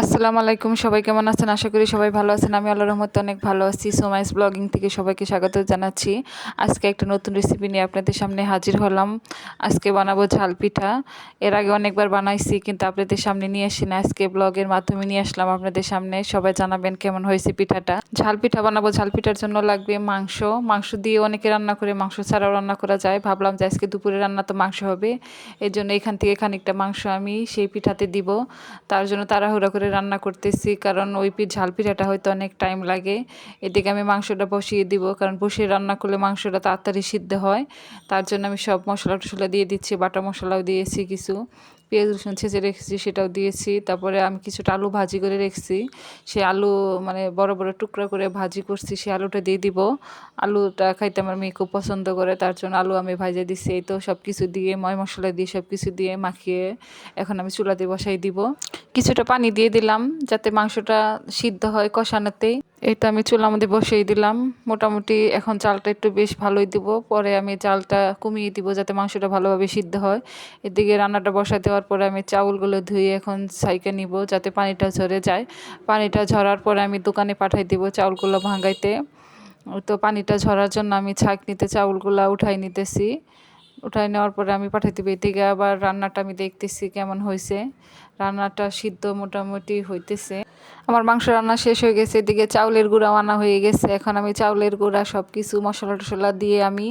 আসসালামু আলাইকুম, সবাই কেমন আছেন? আশা করি সবাই ভালো আছেন। আমি আল্লাহর রহমতে অনেক ভালো আছি। সোমাইস ব্লগিং থেকে সবাইকে স্বাগত জানাচ্ছি। আজকে একটা নতুন রেসিপি নিয়ে আপনাদের সামনে হাজির হলাম। আজকে বানাবো ঝাল পিঠা। এর আগে অনেকবার বানাইছি, কিন্তু আপনাদের সামনে নিয়ে আসি না। আজকে ব্লগের মাধ্যমে নিয়ে আসলাম আপনাদের সামনে। সবাই জানাবেন কেমন হয়েছে পিঠাটা। ঝাল পিঠা বানাবো। ঝাল পিঠার জন্য লাগবে মাংস। মাংস দিয়ে অনেকে রান্না করে, মাংস ছাড়াও রান্না করা যায়। ভাবলাম যে আজকে দুপুরে রান্না তো মাংস হবে, এই জন্য এখান থেকে খানিকটা মাংস আমি সেই পিঠাতে দিব। তার জন্য তাড়াহুড়া করে রান্না করতেছি, কারণ ওই ঝাল পিঠাটা হয়তো অনেক টাইম লাগে। এদিকে আমি মাংসটা বসিয়ে দিব, কারণ বসিয়ে রান্না করলে মাংসটা তাড়াতাড়ি সিদ্ধ হয়। তার জন্য আমি সব মশলা টশলা দিয়ে দিচ্ছি, বাটা মশলাও দিয়েছি কিছু, পেঁয়াজ রসুন ছেঁচে রেখেছি সেটাও দিয়েছি। তারপরে আমি কিছুটা আলু ভাজি করে রেখেছি, সে আলু মানে বড় বড় টুকরা করে ভাজি করছি, সে আলুটা দিয়ে দিব। আলুটা খাইতে আমার মেয়ে খুব পছন্দ করে, তার জন্য আলু আমি ভাজে দিচ্ছি। এই তো সব কিছু দিয়ে ময় মশলা দিয়ে সব কিছু দিয়ে মাখিয়ে এখন আমি চুলাতে বসাই দিব। কিছুটা পানি দিয়ে দিলাম যাতে মাংসটা সিদ্ধ হয় কষানোতেই। এই তো আমি চুলার মধ্যে বসিয়ে দিলাম। মোটামুটি এখন চালটা একটু বেশ ভালোই দিব, পরে আমি চালটা কমিয়ে দিব যাতে মাংসটা ভালোভাবে সিদ্ধ হয়। এদিকে রান্নাটা বসাই দেওয়ার পরে আমি চাউলগুলো ধুয়ে এখন ছাইকে নিব যাতে পানিটা ঝরে যায়। পানিটা ঝরার পরে আমি দোকানে পাঠাই দিব চাউলগুলো ভাঙাইতে। তো পানিটা ঝরার জন্য আমি ছাঁকনিতে চাউলগুলো উঠাই নিতেছি। উঠাই নেওয়ার পরে আমি পাঠাই দিব। এদিকে আবার রান্নাটা আমি দেখতেছি কেমন হয়েছে। রান্নাটা সিদ্ধ মোটামুটি হইতেছে। আমার মাংস রান্না শেষ হয়ে গেছে। এদিকে চাউলের গুঁড়া আনা হয়ে গেছে। এখন আমি চাউলের গুঁড়া সব কিছু মশলা টশলা দিয়ে আমি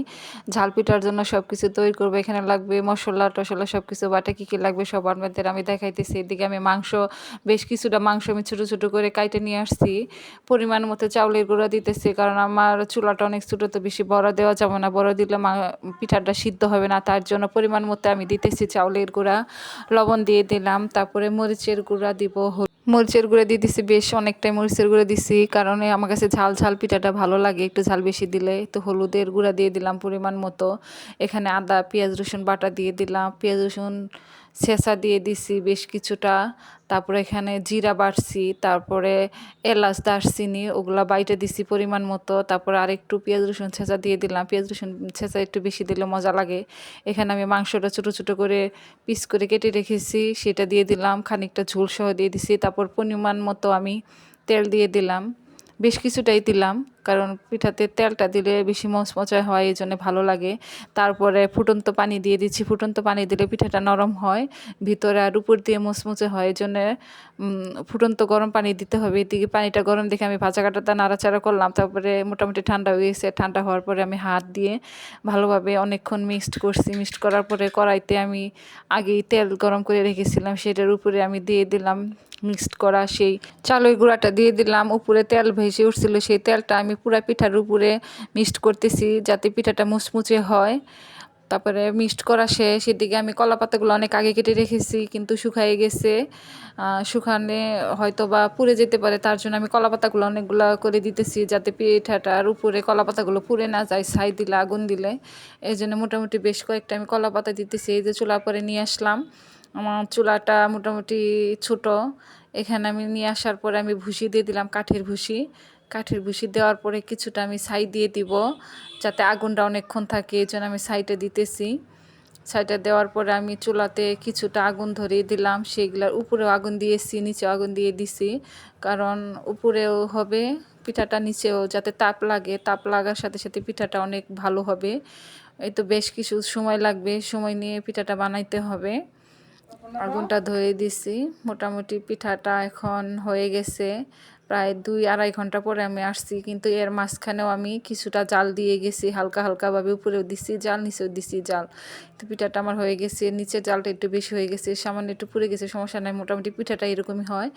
ঝাল পিঠার জন্য সব কিছু তৈরি করবো। এখানে লাগবে মশলা টশলা সব কিছু, বাটা কী কী লাগবে সব আপনাদের আমি দেখাইতেছি। এদিকে আমি মাংস, বেশ কিছুটা মাংস আমি ছোটো ছোটো করে কাইটে নিয়ে আসছি। পরিমাণ মতো চাউলের গুঁড়া দিতেছি, কারণ আমার চুলাটা অনেক ছোটো, তো বেশি বড় দেওয়া যাবে না, বড় দিলে পিঠাটা সিদ্ধ হবে না। তার জন্য পরিমাণ মতো আমি দিতেছি চাউলের গুঁড়া। লবণ দিয়ে দিলাম, তারপরে মরিচের গুঁড়া দিব, মরিচের গুঁড়া দিয়ে দিছি, বেশ অনেকটাই মরিচের গুঁড়া দিছি, কারণ আমার কাছে ঝাল ঝাল পিঠাটা ভালো লাগে, একটু ঝাল বেশি দিলে। তো হলুদের গুঁড়া দিয়ে দিলাম পরিমাণ মতো। এখানে আদা পেঁয়াজ রসুন বাটা দিয়ে দিলাম, পেঁয়াজ রসুন ছেঁচা দিয়ে দিছি বেশ কিছুটা। তারপরে এখানে জিরা বাটছি, তারপরে এলাচ দারচিনি ওগুলা বাইটে দিছি পরিমাণ মতো। তারপরে আরেকটু পেঁয়াজ রসুন ছেঁচা দিয়ে দিলাম, পেঁয়াজ রসুন ছেঁচা একটু বেশি দিলে মজা লাগে। এখানে আমি মাংসটা ছোটো ছোটো করে পিস করে কেটে রেখেছি, সেটা দিয়ে দিলাম, খানিকটা ঝোল সহ দিয়ে দিছি। তারপর পরিমাণ মতো আমি তেল দিয়ে দিলাম, বেশ কিছুটাই দিলাম, কারণ পিঠাতে তেলটা দিলে বেশি মচমচা হয়, এই জন্য ভালো লাগে। তারপরে ফুটন্ত পানি দিয়ে দিচ্ছি, ফুটন্ত পানি দিলে পিঠাটা নরম হয় ভিতরে আর উপর দিয়ে মুচমুচে হয়, এই জন্যে ফুটন্ত গরম পানি দিতে হবে। এদিকে পানিটা গরম দেখে আমি ভাজা কাটাটা নাড়াচাড়া করলাম। তারপরে মোটামুটি ঠান্ডা হয়ে গেছে, ঠান্ডা হওয়ার পরে আমি হাত দিয়ে ভালোভাবে অনেকক্ষণ মিক্সড করছি। মিক্সড করার পরে কড়াইতে আমি আগেই তেল গরম করে রেখেছিলাম, সেটার উপরে আমি দিয়ে দিলাম মিক্সড করা সেই চালের গুঁড়াটা দিয়ে দিলাম। উপরে তেল ভেসে উঠছিল, সেই তেলটা আমি পুরা পিঠার উপরে মিক্সড করতেছি যাতে পিঠাটা মুচমুচে হয়। তারপরে মিক্সড করা শেষ। এদিকে আমি কলা পাতাগুলো অনেক আগে কেটে রেখেছি, কিন্তু শুকায়ে গেছে। শুকানে হয়তো বা পুড়ে যেতে পারে, তার জন্য আমি কলা পাতাগুলো অনেকগুলো করে দিতেছি যাতে পিঠাটার উপরে কলা পাতাগুলো পুড়ে না যায় ছাই দিলে, আগুন দিলে। এই জন্য মোটামুটি বেশ কয়েকটা আমি কলা পাতা দিতেছি। এই যে চুলা পরে নিয়ে আসলাম, আমার চুলাটা মোটামুটি ছোট। এখানে আমি নিয়ে আসার পরে আমি ভুসি দিয়ে দিলাম, কাঠের ভুসি। কাঠের ভুসি দেওয়ার পরে কিছুটা আমি ছাই দিয়ে দিব যাতে আগুনটা অনেকক্ষণ থাকে, এই জন্য আমি ছাইটা দিতেছি। ছাইটা দেওয়ার পরে আমি চুলাতে কিছুটা আগুন ধরিয়ে দিলাম, সেগুলার উপরেও আগুন দিয়েছি, নিচেও আগুন দিয়ে দিছি, কারণ উপরেও হবে পিঠাটা, নিচেও যাতে তাপ লাগে, তাপ লাগার সাথে সাথে পিঠাটা অনেক ভালো হবে। এই তো বেশ কিছু সময় লাগবে, সময় নিয়ে পিঠাটা বানাইতে হবে। আগুনটা ধরে দিছি, মোটামুটি পিঠাটা এখন হয়ে গেছে। প্রায় 2-2.5 ঘন্টা পরে আমি আসছি, কিন্তু এর মাঝখানেও আমি কিছুটা জাল দিয়ে গেছি, হালকা হালকাভাবে উপরেও দিছি জাল, নিচেও দিছি জাল। তো পিঠাটা আমার হয়ে গেছে, নিচের জালটা একটু বেশি হয়ে গেছে, সামান্য একটু পুড়ে গেছে, সমস্যা নাই। মোটামুটি পিঠাটা এরকমই হয়,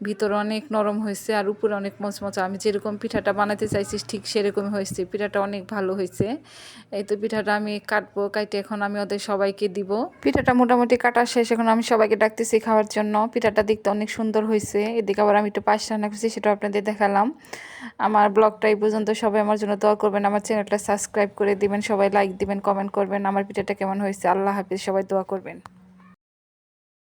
ভিতরে অনেক নরম হয়েছে আর উপরে অনেক মচমচা। আমি যেরকম পিঠাটা বানাতে চাইছি ঠিক সেরকমই হয়েছে, পিঠাটা অনেক ভালো হয়েছে। এই তো পিঠাটা আমি কাটবো, কাটে এখন আমি ওদের সবাইকে দিব। পিঠাটা মোটামুটি কাটা শেষ, এখন আমি সবাইকে ডাকতেছি খাওয়ার জন্য। পিঠাটা দেখতে অনেক সুন্দর হয়েছে। এদিকে আবার আমি একটু পায়েস রান্না করছি, সেটা আপনাদের দেখালাম। আমার ব্লগটা এই পর্যন্ত। সবাই আমার জন্য দোয়া করবেন, আমার চ্যানেলটা সাবস্ক্রাইব করে দিবেন, সবাই লাইক দিবেন, কমেন্ট করবেন আমার পিঠাটা কেমন হয়েছে। আল্লাহ হাফিজ, সবাই দোয়া করবেন।